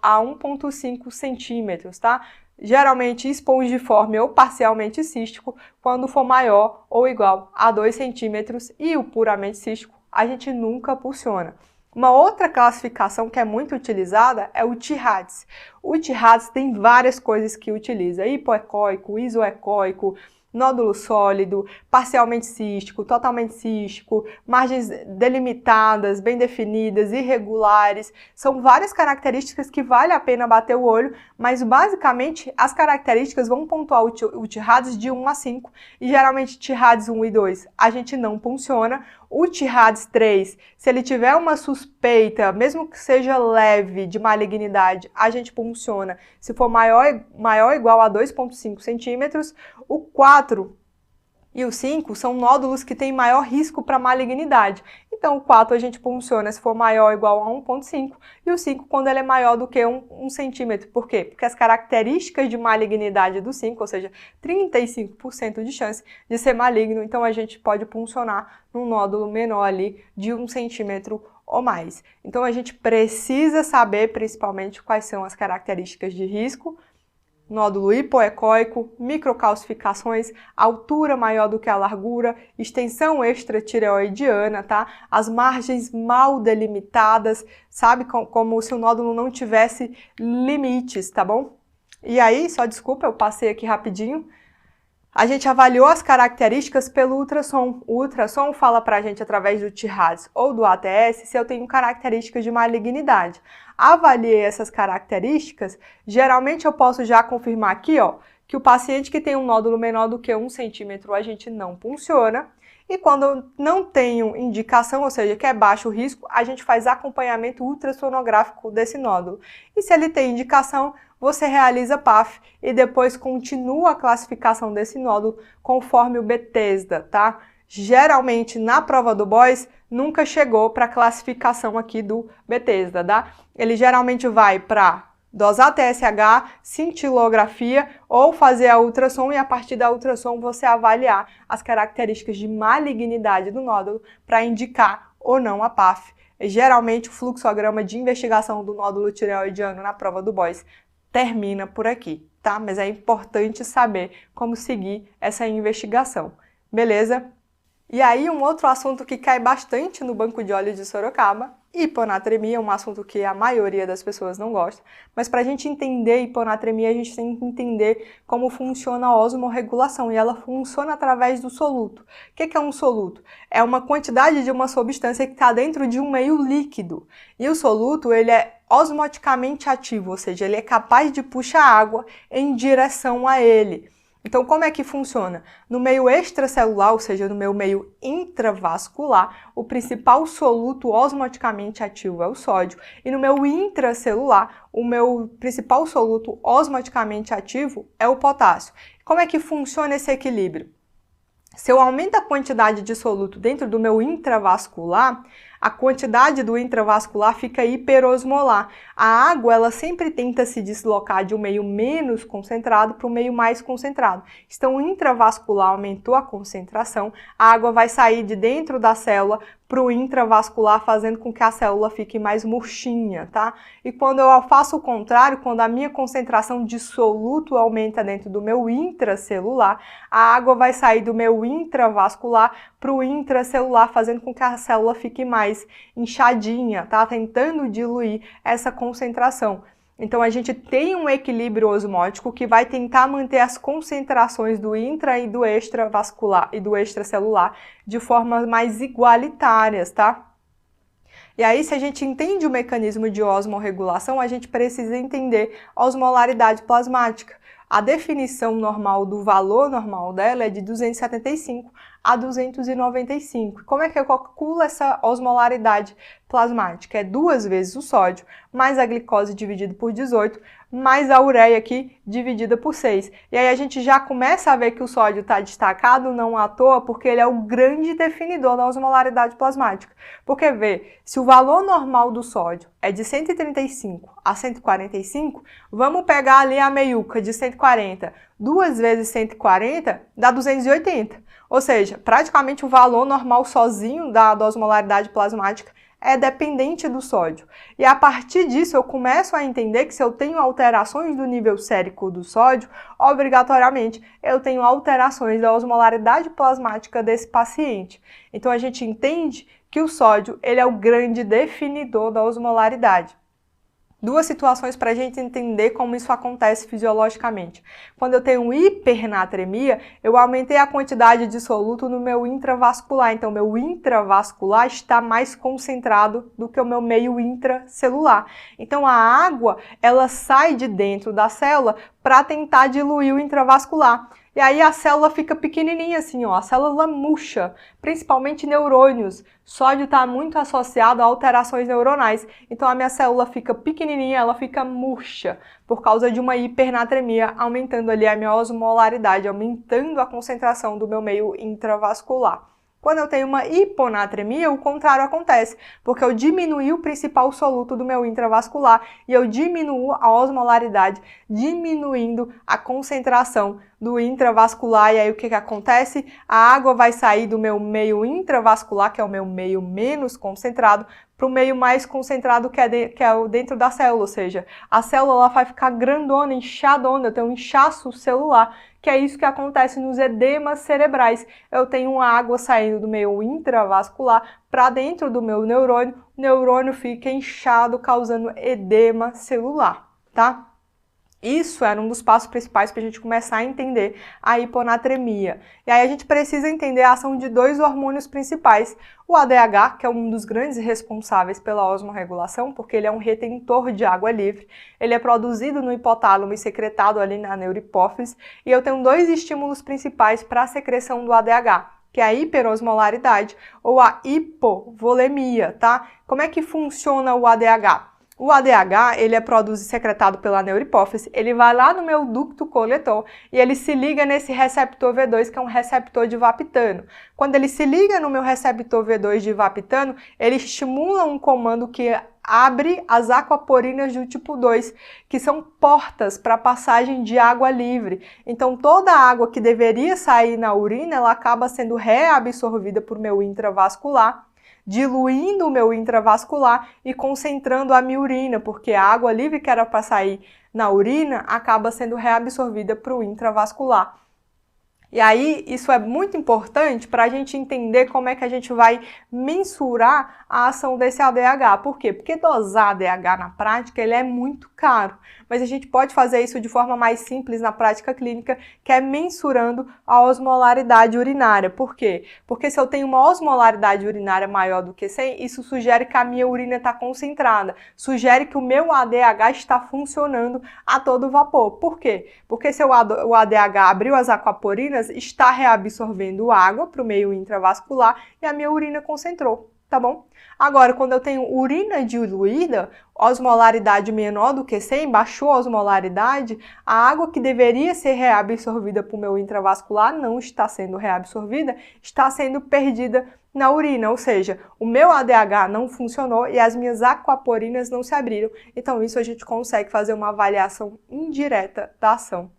a 1,5 centímetros, tá? Geralmente espongiforme ou parcialmente cístico, quando for maior ou igual a 2 centímetros, e o puramente cístico, a gente nunca punciona. Uma outra classificação que é muito utilizada é o T-RADS. O T-RADS tem várias coisas que utiliza, hipoecóico, isoecóico, nódulo sólido, parcialmente cístico, totalmente cístico, margens delimitadas, bem definidas, irregulares. São várias características que vale a pena bater o olho, mas basicamente as características vão pontuar o T-RADS de 1 a 5 e geralmente T-RADS 1 e 2 a gente não punciona. O T-RADS 3, se ele tiver uma suspeita, mesmo que seja leve, de malignidade, a gente punciona. Se for maior ou igual a 2,5 centímetros, o 4 e o 5 são nódulos que têm maior risco para malignidade. Então, o 4 a gente punciona se for maior ou igual a 1,5 e o 5 quando ele é maior do que 1 centímetro. Por quê? Porque as características de malignidade do 5, ou seja, 35% de chance de ser maligno, então a gente pode puncionar num nódulo menor ali de 1 centímetro ou mais. Então, a gente precisa saber principalmente quais são as características de risco, nódulo hipoecóico, microcalcificações, altura maior do que a largura, extensão extratireoidiana, tá? As margens mal delimitadas, sabe? Como se o nódulo não tivesse limites, tá bom? E aí, só desculpa, eu passei aqui rapidinho. A gente avaliou as características pelo ultrassom. O ultrassom fala para a gente, através do T-RADS ou do ATS, se eu tenho características de malignidade. Avaliei essas características, geralmente eu posso já confirmar aqui, ó, que o paciente que tem um nódulo menor do que 1 centímetro, a gente não punciona. E quando eu não tenho indicação, ou seja, que é baixo risco, a gente faz acompanhamento ultrassonográfico desse nódulo. E se ele tem indicação, você realiza PAF e depois continua a classificação desse nódulo conforme o Bethesda, tá? Geralmente, na prova do Boys, nunca chegou para a classificação aqui do Bethesda, tá? Ele geralmente vai para dosar TSH, cintilografia ou fazer a ultrassom e a partir da ultrassom você avaliar as características de malignidade do nódulo para indicar ou não a PAF. Geralmente, o fluxograma de investigação do nódulo tireoidiano na prova do Boys termina por aqui, tá? Mas é importante saber como seguir essa investigação, beleza? E aí, um outro assunto que cai bastante no banco de olhos de Sorocaba, hiponatremia, um assunto que a maioria das pessoas não gosta, mas para a gente entender hiponatremia, a gente tem que entender como funciona a osmorregulação, e ela funciona através do soluto. O que é um soluto? É uma quantidade de uma substância que está dentro de um meio líquido, e o soluto, ele é osmoticamente ativo, ou seja, ele é capaz de puxar água em direção a ele. Então, como é que funciona? No meio extracelular, ou seja, no meu meio intravascular, o principal soluto osmoticamente ativo é o sódio. E no meu intracelular, o meu principal soluto osmoticamente ativo é o potássio. Como é que funciona esse equilíbrio? Se eu aumento a quantidade de soluto dentro do meu intravascular, a quantidade do intravascular fica hiperosmolar. A água, ela sempre tenta se deslocar de um meio menos concentrado para o meio mais concentrado. Então, o intravascular aumentou a concentração, a água vai sair de dentro da célula para o intravascular, fazendo com que a célula fique mais murchinha, tá? E quando eu faço o contrário, quando a minha concentração de soluto aumenta dentro do meu intracelular, a água vai sair do meu intravascular para o intracelular, fazendo com que a célula fique mais inchadinha, tá? Tentando diluir essa concentração. Então, a gente tem um equilíbrio osmótico que vai tentar manter as concentrações do intra e do extravascular e do extracelular de formas mais igualitárias, tá? E aí, se a gente entende o mecanismo de osmorregulação, a gente precisa entender a osmolaridade plasmática. A definição normal do valor normal dela é de 275 a 295. Como é que eu calculo essa osmolaridade plasmática? É 2 vezes o sódio, mais a glicose dividido por 18, mais a ureia aqui dividida por 6. E aí a gente já começa a ver que o sódio está destacado não à toa, porque ele é o grande definidor da osmolaridade plasmática. Porque vê, se o valor normal do sódio é de 135 a 145, vamos pegar ali a meiuca de 140. 2 vezes 140 dá 280. Ou seja, praticamente o valor normal sozinho da osmolaridade plasmática é dependente do sódio. E a partir disso eu começo a entender que se eu tenho alterações do nível sérico do sódio, obrigatoriamente eu tenho alterações da osmolaridade plasmática desse paciente. Então a gente entende que o sódio ele é o grande definidor da osmolaridade. 2 situações para a gente entender como isso acontece fisiologicamente. Quando eu tenho hipernatremia, eu aumentei a quantidade de soluto no meu intravascular. Então, meu intravascular está mais concentrado do que o meu meio intracelular. Então, a água, ela sai de dentro da célula para tentar diluir o intravascular. E aí a célula fica pequenininha assim, ó, a célula murcha, principalmente neurônios. Sódio está muito associado a alterações neuronais. Então a minha célula fica pequenininha, ela fica murcha por causa de uma hipernatremia, aumentando ali a minha osmolaridade, aumentando a concentração do meu meio intravascular. Quando eu tenho uma hiponatremia, o contrário acontece, porque eu diminuí o principal soluto do meu intravascular e eu diminuo a osmolaridade, diminuindo a concentração do intravascular. E aí o que acontece? A água vai sair do meu meio intravascular, que é o meu meio menos concentrado, para o meio mais concentrado que é o dentro da célula, ou seja, a célula ela vai ficar grandona, inchadona, eu tenho um inchaço celular, que é isso que acontece nos edemas cerebrais. Eu tenho água saindo do meu intravascular para dentro do meu neurônio, o neurônio fica inchado, causando edema celular, tá? Isso era um dos passos principais para a gente começar a entender a hiponatremia. E aí a gente precisa entender a ação de 2 hormônios principais. O ADH, que é um dos grandes responsáveis pela osmorregulação, porque ele é um retentor de água livre. Ele é produzido no hipotálamo e secretado ali na neurohipófise. E eu tenho 2 estímulos principais para a secreção do ADH, que é a hiperosmolaridade ou a hipovolemia, tá? Como é que funciona o ADH? O ADH, ele é produzido e secretado pela neurohipófise, ele vai lá no meu ducto coletor e ele se liga nesse receptor V2, que é um receptor de vaptano. Quando ele se liga no meu receptor V2 de vaptano, ele estimula um comando que abre as aquaporinas do tipo 2, que são portas para passagem de água livre. Então, toda a água que deveria sair na urina, ela acaba sendo reabsorvida por meu intravascular, diluindo o meu intravascular e concentrando a minha urina, porque a água livre que era para sair na urina acaba sendo reabsorvida para o intravascular. E aí, isso é muito importante para a gente entender como é que a gente vai mensurar a ação desse ADH. Por quê? Porque dosar ADH na prática ele é muito caro, mas a gente pode fazer isso de forma mais simples na prática clínica, que é mensurando a osmolaridade urinária. Por quê? Porque se eu tenho uma osmolaridade urinária maior do que 100, isso sugere que a minha urina está concentrada, sugere que o meu ADH está funcionando a todo vapor. Por quê? Porque se o ADH abriu as aquaporinas, está reabsorvendo água para o meio intravascular e a minha urina concentrou, tá bom? Agora, quando eu tenho urina diluída, osmolaridade menor do que 100, baixou a osmolaridade, a água que deveria ser reabsorvida para o meu intravascular não está sendo reabsorvida, está sendo perdida na urina, ou seja, o meu ADH não funcionou e as minhas aquaporinas não se abriram. Então, isso a gente consegue fazer uma avaliação indireta da ação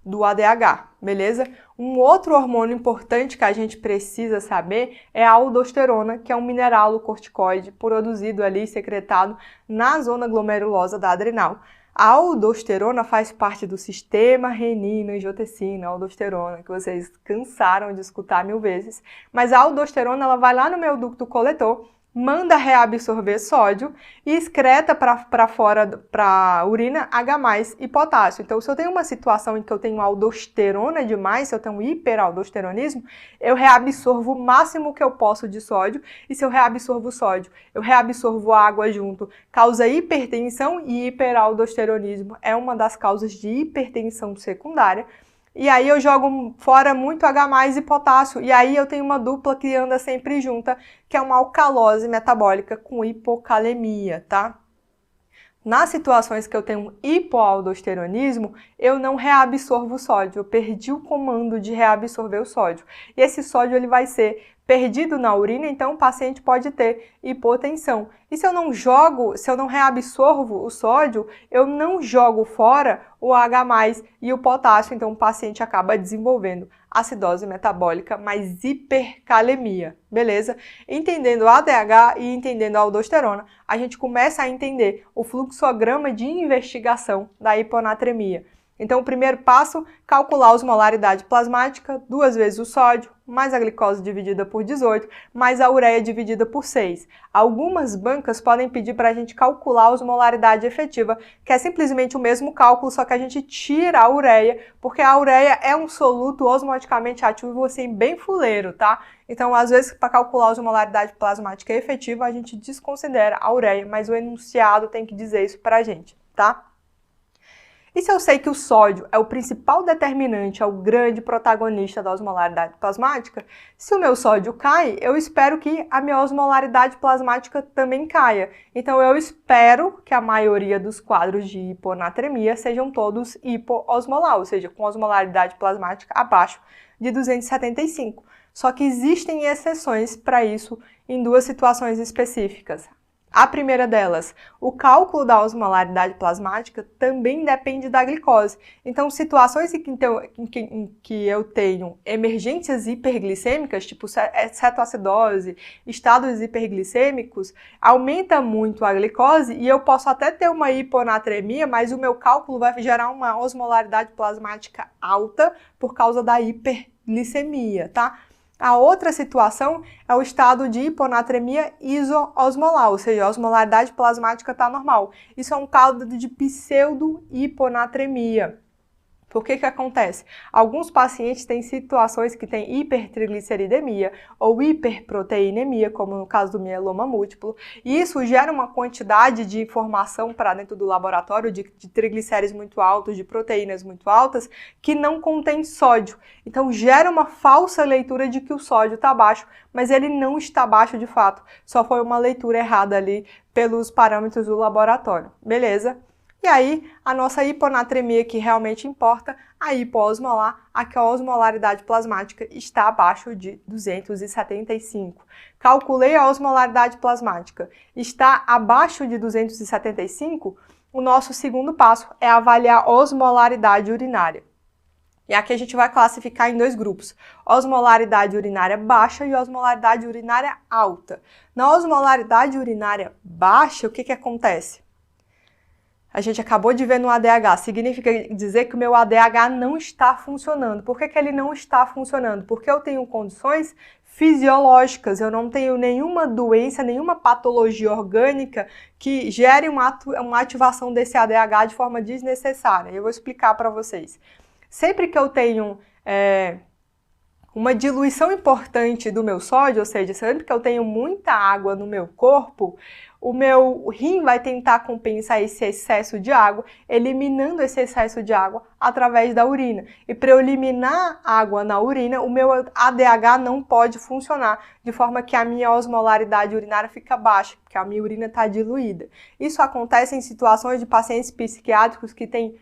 do ADH, beleza? Um outro hormônio importante que a gente precisa saber é a aldosterona, que é um mineral corticoide produzido ali, secretado na zona glomerulosa da adrenal. A aldosterona faz parte do sistema renina-angiotensina, aldosterona, que vocês cansaram de escutar 1000 vezes. Mas a aldosterona ela vai lá no meu ducto coletor, manda reabsorver sódio e excreta para fora, para a urina, H+, e potássio. Então, se eu tenho uma situação em que eu tenho aldosterona demais, se eu tenho hiperaldosteronismo, eu reabsorvo o máximo que eu posso de sódio, e se eu reabsorvo sódio, eu reabsorvo água junto, causa hipertensão, e hiperaldosteronismo é uma das causas de hipertensão secundária. E aí eu jogo fora muito H+ e potássio, e aí eu tenho uma dupla que anda sempre junta, que é uma alcalose metabólica com hipocalemia, tá? Nas situações que eu tenho hipoaldosteronismo, eu não reabsorvo o sódio, eu perdi o comando de reabsorver o sódio. E esse sódio ele vai ser perdido na urina, então o paciente pode ter hipotensão. E se eu não reabsorvo o sódio, eu não jogo fora o H+ e o potássio, então o paciente acaba desenvolvendo acidose metabólica mais hipercalemia, beleza? Entendendo a ADH e entendendo a aldosterona, a gente começa a entender o fluxograma de investigação da hiponatremia. Então, o primeiro passo, calcular a osmolaridade plasmática, 2 vezes o sódio, mais a glicose dividida por 18, mais a ureia dividida por 6. Algumas bancas podem pedir para a gente calcular a osmolaridade efetiva, que é simplesmente o mesmo cálculo, só que a gente tira a ureia, porque a ureia é um soluto osmoticamente ativo, assim, bem fuleiro, tá? Então, às vezes, para calcular a osmolaridade plasmática efetiva, a gente desconsidera a ureia, mas o enunciado tem que dizer isso para a gente, tá? E se eu sei que o sódio é o principal determinante, é o grande protagonista da osmolaridade plasmática, se o meu sódio cai, eu espero que a minha osmolaridade plasmática também caia. Então, eu espero que a maioria dos quadros de hiponatremia sejam todos hipoosmolar, ou seja, com osmolaridade plasmática abaixo de 275. Só que existem exceções para isso em 2 situações específicas. A primeira delas, o cálculo da osmolaridade plasmática também depende da glicose. Então, situações em que eu tenho emergências hiperglicêmicas, tipo cetoacidose, estados hiperglicêmicos, aumenta muito a glicose e eu posso até ter uma hiponatremia, mas o meu cálculo vai gerar uma osmolaridade plasmática alta por causa da hiperglicemia, tá? A outra situação é o estado de hiponatremia isoosmolar, ou seja, a osmolaridade plasmática está normal. Isso é um caso de pseudo-hiponatremia. Por que acontece? Alguns pacientes têm situações que têm hipertrigliceridemia ou hiperproteinemia, como no caso do mieloma múltiplo, e isso gera uma quantidade de informação para dentro do laboratório de triglicéridos muito altos, de proteínas muito altas, que não contém sódio. Então gera uma falsa leitura de que o sódio está baixo, mas ele não está baixo de fato, só foi uma leitura errada ali pelos parâmetros do laboratório, beleza? E aí, a nossa hiponatremia que realmente importa, a hipoosmolar, a que a osmolaridade plasmática está abaixo de 275. Calculei a osmolaridade plasmática, está abaixo de 275, o nosso segundo passo é avaliar a osmolaridade urinária. E aqui a gente vai classificar em 2 grupos, osmolaridade urinária baixa e osmolaridade urinária alta. Na osmolaridade urinária baixa, o que acontece? A gente acabou de ver no ADH, significa dizer que o meu ADH não está funcionando. Por que ele não está funcionando? Porque eu tenho condições fisiológicas, eu não tenho nenhuma doença, nenhuma patologia orgânica que gere uma ativação desse ADH de forma desnecessária. Eu vou explicar para vocês. Sempre que eu tenho uma diluição importante do meu sódio, ou seja, sempre que eu tenho muita água no meu corpo, o meu rim vai tentar compensar esse excesso de água, eliminando esse excesso de água através da urina. E para eu eliminar água na urina, o meu ADH não pode funcionar, de forma que a minha osmolaridade urinária fica baixa, porque a minha urina está diluída. Isso acontece em situações de pacientes psiquiátricos que têm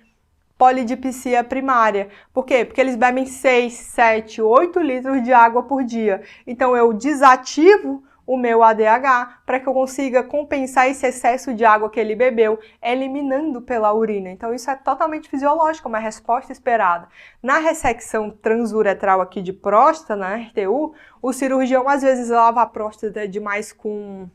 polidipsia primária. Por quê? Porque eles bebem 6, 7, 8 litros de água por dia. Então, eu desativo o meu ADH para que eu consiga compensar esse excesso de água que ele bebeu, eliminando pela urina. Então, isso é totalmente fisiológico, uma resposta esperada. Na ressecção transuretral aqui de próstata, na RTU, o cirurgião às vezes lava a próstata demais com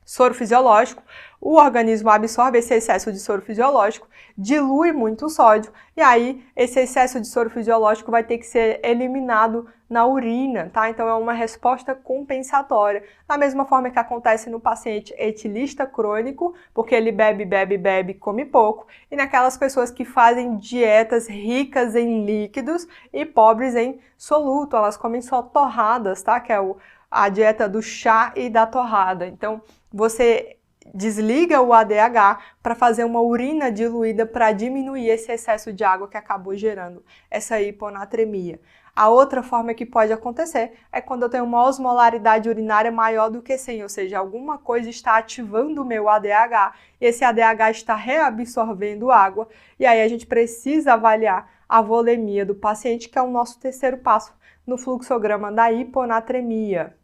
soro fisiológico, o organismo absorve esse excesso de soro fisiológico, dilui muito o sódio, e aí esse excesso de soro fisiológico vai ter que ser eliminado na urina, tá? Então é uma resposta compensatória. Da mesma forma que acontece no paciente etilista crônico, porque ele bebe, come pouco, e naquelas pessoas que fazem dietas ricas em líquidos e pobres em soluto, elas comem só torradas, tá? Que é a dieta do chá e da torrada. Então, você desliga o ADH para fazer uma urina diluída para diminuir esse excesso de água que acabou gerando essa hiponatremia. A outra forma que pode acontecer é quando eu tenho uma osmolaridade urinária maior do que 100, ou seja, alguma coisa está ativando o meu ADH e esse ADH está reabsorvendo água, e aí a gente precisa avaliar a volemia do paciente, que é o nosso terceiro passo no fluxograma da hiponatremia.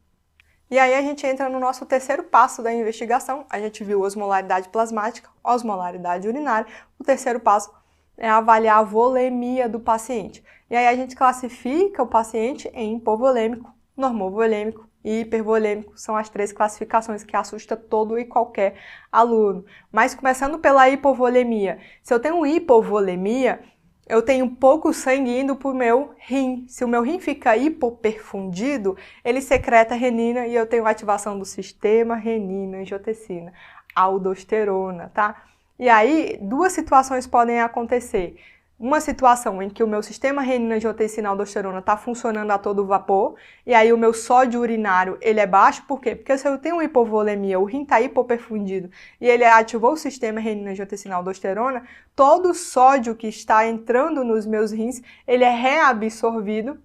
E aí a gente entra no nosso terceiro passo da investigação. A gente viu osmolaridade plasmática, osmolaridade urinária. O terceiro passo é avaliar a volemia do paciente. E aí a gente classifica o paciente em hipovolêmico, normovolêmico e hipervolêmico. São as 3 classificações que assustam todo e qualquer aluno. Mas começando pela hipovolemia. Se eu tenho hipovolemia, eu tenho pouco sangue indo para o meu rim. Se o meu rim fica hipoperfundido, ele secreta renina e eu tenho ativação do sistema renina-angiotensina, aldosterona, tá? E aí, 2 situações podem acontecer. Uma situação em que o meu sistema renina-angiotensina-aldosterona está funcionando a todo vapor, e aí o meu sódio urinário ele é baixo, por quê? Porque se eu tenho hipovolemia, o rim está hipoperfundido e ele ativou o sistema renina-angiotensina-aldosterona, todo o sódio que está entrando nos meus rins, ele é reabsorvido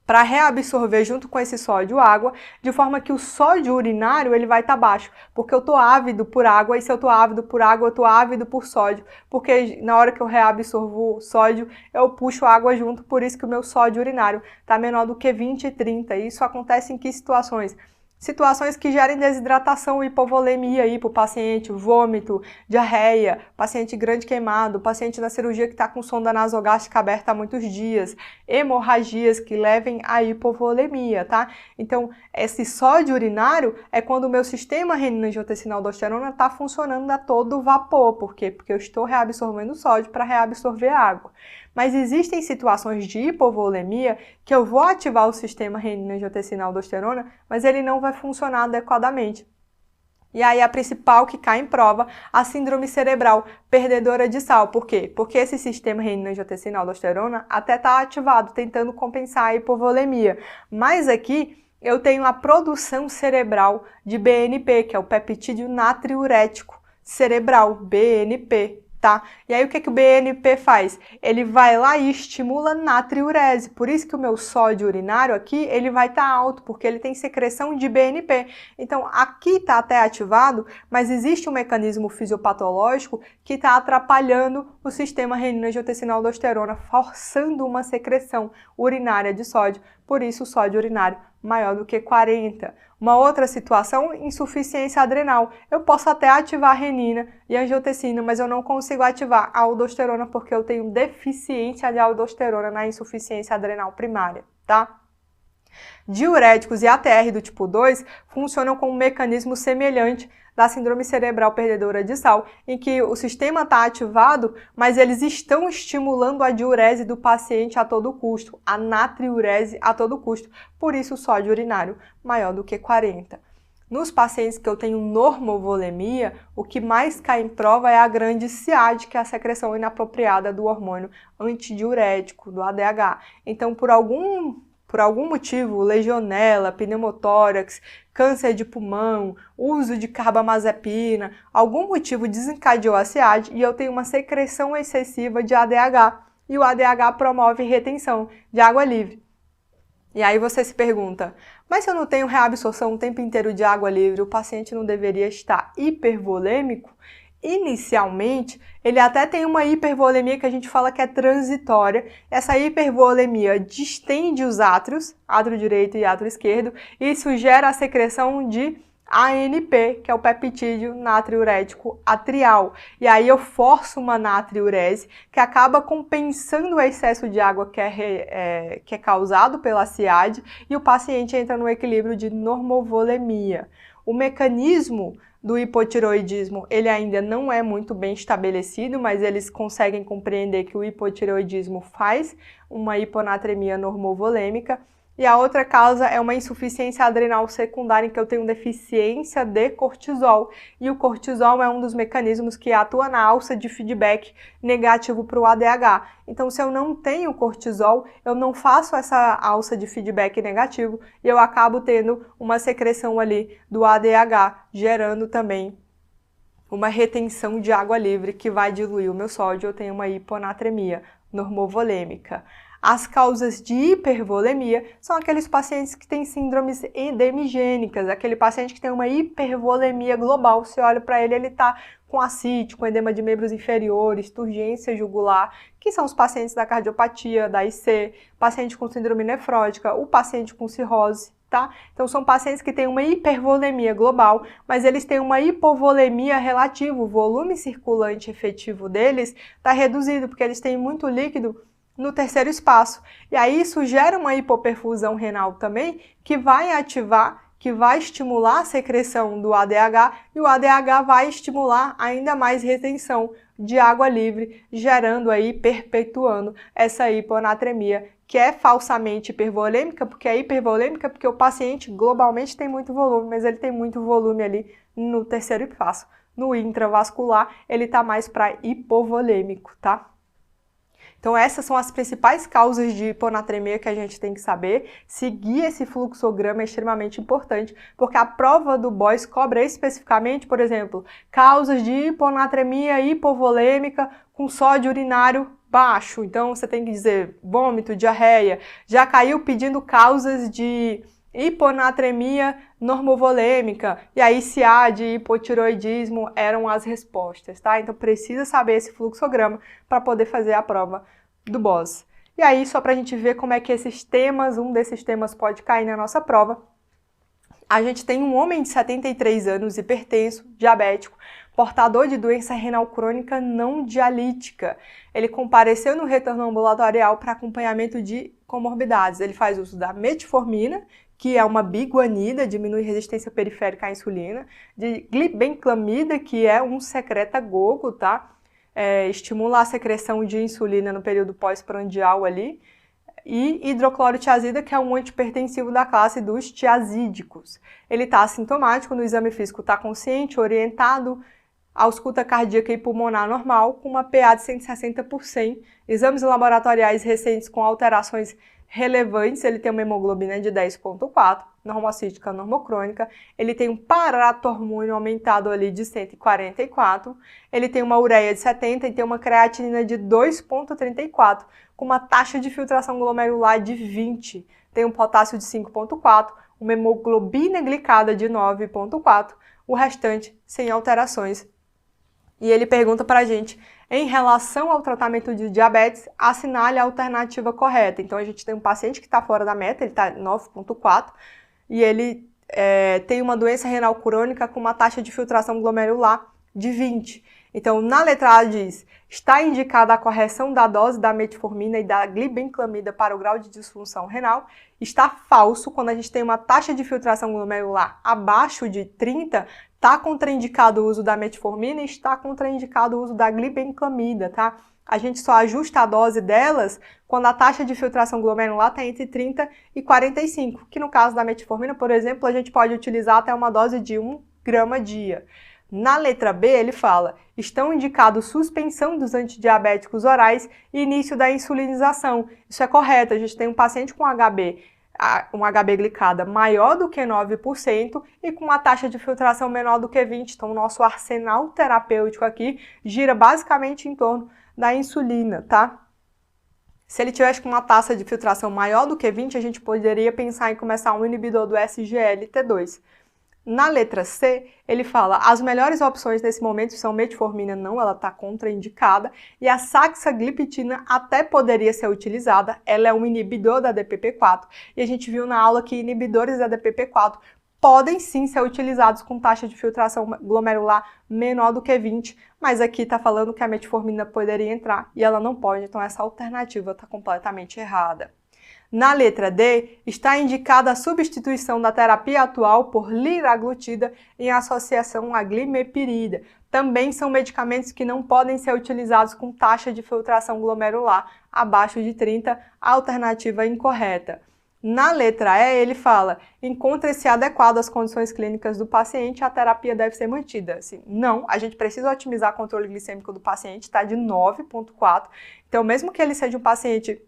para reabsorver junto com esse sódio água, de forma que o sódio urinário ele vai estar baixo, porque eu estou ávido por água, e se eu estou ávido por água, eu estou ávido por sódio, porque na hora que eu reabsorvo o sódio, eu puxo água junto, por isso que o meu sódio urinário está menor do que 20 e 30. E isso acontece em que situações? Situações que gerem desidratação, hipovolemia aí para o paciente, vômito, diarreia, paciente grande queimado, paciente na cirurgia que está com sonda nasogástrica aberta há muitos dias, hemorragias que levem à hipovolemia, tá? Então, esse sódio urinário é quando o meu sistema renina-angiotensina-aldosterona está funcionando a todo vapor. Por quê? Porque eu estou reabsorvendo sódio para reabsorver água. Mas existem situações de hipovolemia que eu vou ativar o sistema renina-angiotensina-aldosterona, mas ele não vai funcionar adequadamente. E aí a principal que cai em prova, a síndrome cerebral perdedora de sal. Por quê? Porque esse sistema renina-angiotensina-aldosterona até está ativado, tentando compensar a hipovolemia. Mas aqui eu tenho a produção cerebral de BNP, que é o peptídeo natriurético cerebral, BNP. Tá? E aí o que o BNP faz? Ele vai lá e estimula a natriurese, por isso que o meu sódio urinário aqui, ele vai estar alto, porque ele tem secreção de BNP. Então aqui está até ativado, mas existe um mecanismo fisiopatológico que está atrapalhando o sistema renina-angiotensina-aldosterona, forçando uma secreção urinária de sódio, por isso o sódio urinário maior do que 40. Uma outra situação, insuficiência adrenal. Eu posso até ativar a renina e a angiotensina, mas eu não consigo ativar a aldosterona porque eu tenho deficiência de aldosterona na insuficiência adrenal primária, tá? Diuréticos e ATR do tipo 2 funcionam com um mecanismo semelhante da síndrome cerebral perdedora de sal, em que o sistema está ativado, mas eles estão estimulando a diurese do paciente a todo custo, a natriurese a todo custo, por isso o sódio urinário maior do que 40. Nos pacientes que eu tenho normovolemia, o que mais cai em prova é a grande SIAD, que é a secreção inapropriada do hormônio antidiurético, do ADH. Então, por algum motivo, legionela, pneumotórax, câncer de pulmão, uso de carbamazepina, algum motivo desencadeou a SIAD e eu tenho uma secreção excessiva de ADH. E o ADH promove retenção de água livre. E aí você se pergunta, mas se eu não tenho reabsorção o tempo inteiro de água livre, o paciente não deveria estar hipervolêmico? Inicialmente, ele até tem uma hipervolemia que a gente fala que é transitória. Essa hipervolemia distende os átrios, átrio direito e átrio esquerdo, e isso gera a secreção de ANP, que é o peptídeo natriurético atrial. E aí eu forço uma natriurese, que acaba compensando o excesso de água que é causado pela CIAD, e o paciente entra no equilíbrio de normovolemia. O mecanismo do hipotireoidismo, ele ainda não é muito bem estabelecido, mas eles conseguem compreender que o hipotireoidismo faz uma hiponatremia normovolêmica. E a outra causa é uma insuficiência adrenal secundária em que eu tenho deficiência de cortisol. E o cortisol é um dos mecanismos que atua na alça de feedback negativo para o ADH. Então, se eu não tenho cortisol, eu não faço essa alça de feedback negativo e eu acabo tendo uma secreção ali do ADH, gerando também uma retenção de água livre que vai diluir o meu sódio. Eu tenho uma hiponatremia normovolêmica. As causas de hipervolemia são aqueles pacientes que têm síndromes endemigênicas, aquele paciente que tem uma hipervolemia global. Você olha para ele, ele está com ascite, com edema de membros inferiores, turgência jugular, que são os pacientes da cardiopatia, da IC, paciente com síndrome nefrótica, o paciente com cirrose, tá? Então são pacientes que têm uma hipervolemia global, mas eles têm uma hipovolemia relativa, o volume circulante efetivo deles está reduzido, porque eles têm muito líquido no terceiro espaço. E aí isso gera uma hipoperfusão renal também, que vai ativar, que vai estimular a secreção do ADH, e o ADH vai estimular ainda mais retenção de água livre, gerando aí, perpetuando essa hiponatremia, que é falsamente hipervolêmica, porque é hipervolêmica porque o paciente globalmente tem muito volume, mas ele tem muito volume ali no terceiro espaço. No intravascular, ele está mais para hipovolêmico, tá? Então essas são as principais causas de hiponatremia que a gente tem que saber. Seguir esse fluxograma é extremamente importante, porque a prova do BOIS cobra especificamente, por exemplo, causas de hiponatremia hipovolêmica com sódio urinário baixo. Então você tem que dizer vômito, diarreia. Já caiu pedindo causas de hiponatremia normovolêmica, e aí CIAD e hipotiroidismo eram as respostas, tá? Então precisa saber esse fluxograma para poder fazer a prova do BOS. E aí, só para a gente ver como é que esses temas, um desses temas pode cair na nossa prova, a gente tem um homem de 73 anos, hipertenso, diabético, portador de doença renal crônica não dialítica. Ele compareceu no retorno ambulatorial para acompanhamento de comorbidades. Ele faz uso da metformina, que é uma biguanida, diminui resistência periférica à insulina, de glibenclamida, que é um secretagogo, tá? Estimula a secreção de insulina no período pós-prandial ali, e hidroclorotiazida, que é um antihipertensivo da classe dos tiazídicos. Ele está assintomático, no exame físico está consciente, orientado, ausculta cardíaca e pulmonar normal, com uma PA de 160 por 100, exames laboratoriais recentes com alterações relevantes, ele tem uma hemoglobina de 10,4, normocítica normocrônica, ele tem um paratormônio aumentado ali de 144, ele tem uma ureia de 70 e tem uma creatinina de 2,34, com uma taxa de filtração glomerular de 20, tem um potássio de 5,4, uma hemoglobina glicada de 9,4, o restante sem alterações. E ele pergunta pra gente, em relação ao tratamento de diabetes, assinale a alternativa correta. Então, a gente tem um paciente que está fora da meta, ele está 9,4, e ele tem uma doença renal crônica com uma taxa de filtração glomerular de 20. Então, na letra A diz, está indicada a correção da dose da metformina e da glibenclamida para o grau de disfunção renal. Está falso, quando a gente tem uma taxa de filtração glomerular abaixo de 30, está contraindicado o uso da metformina e está contraindicado o uso da glibenclamida, tá? A gente só ajusta a dose delas quando a taxa de filtração glomerular está entre 30 e 45, que no caso da metformina, por exemplo, a gente pode utilizar até uma dose de 1 grama dia. Na letra B, ele fala, estão indicados suspensão dos antidiabéticos orais e início da insulinização. Isso é correto, a gente tem um paciente com um HB glicada maior do que 9% e com uma taxa de filtração menor do que 20%. Então, o nosso arsenal terapêutico aqui gira basicamente em torno da insulina, tá? Se ele tivesse com uma taxa de filtração maior do que 20%, a gente poderia pensar em começar um inibidor do SGLT2. Na letra C, ele fala, as melhores opções nesse momento são metformina, não, ela está contraindicada, e a saxagliptina até poderia ser utilizada, ela é um inibidor da DPP-4, e a gente viu na aula que inibidores da DPP-4 podem sim ser utilizados com taxa de filtração glomerular menor do que 20, mas aqui está falando que a metformina poderia entrar, e ela não pode, então essa alternativa está completamente errada. Na letra D, está indicada a substituição da terapia atual por liraglutida em associação à glimepirida. Também são medicamentos que não podem ser utilizados com taxa de filtração glomerular abaixo de 30, alternativa incorreta. Na letra E, ele fala, encontra-se adequado às condições clínicas do paciente, a terapia deve ser mantida. Assim, não, a gente precisa otimizar o controle glicêmico do paciente, está de 9,4. Então, mesmo que ele seja um paciente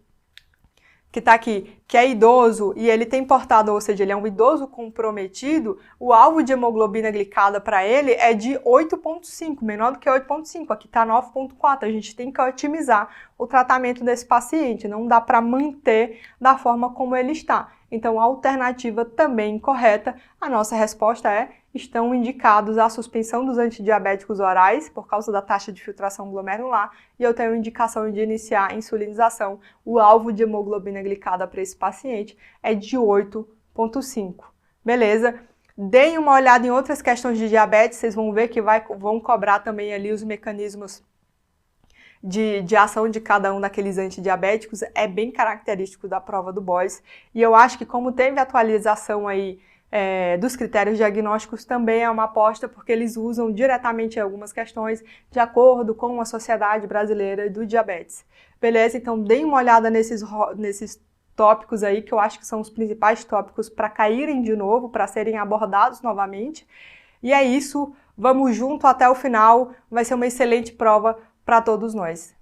que está aqui, que é idoso e ele tem portado, ou seja, ele é um idoso comprometido, o alvo de hemoglobina glicada para ele é de 8,5, menor do que 8,5, aqui está 9,4, a gente tem que otimizar o tratamento desse paciente, não dá para manter da forma como ele está. Então, a alternativa também incorreta, a nossa resposta é, estão indicados a suspensão dos antidiabéticos orais por causa da taxa de filtração glomerular e eu tenho indicação de iniciar a insulinização. O alvo de hemoglobina glicada para esse paciente é de 8,5. Beleza? Deem uma olhada em outras questões de diabetes, vocês vão ver que vão cobrar também ali os mecanismos de ação de cada um daqueles antidiabéticos, é bem característico da prova do Boyce. E eu acho que como teve atualização aí dos critérios diagnósticos, também é uma aposta, porque eles usam diretamente algumas questões de acordo com a Sociedade Brasileira do Diabetes. Beleza? Então, deem uma olhada nesses tópicos aí, que eu acho que são os principais tópicos para caírem de novo, para serem abordados novamente. E é isso, vamos junto até o final, vai ser uma excelente prova para todos nós.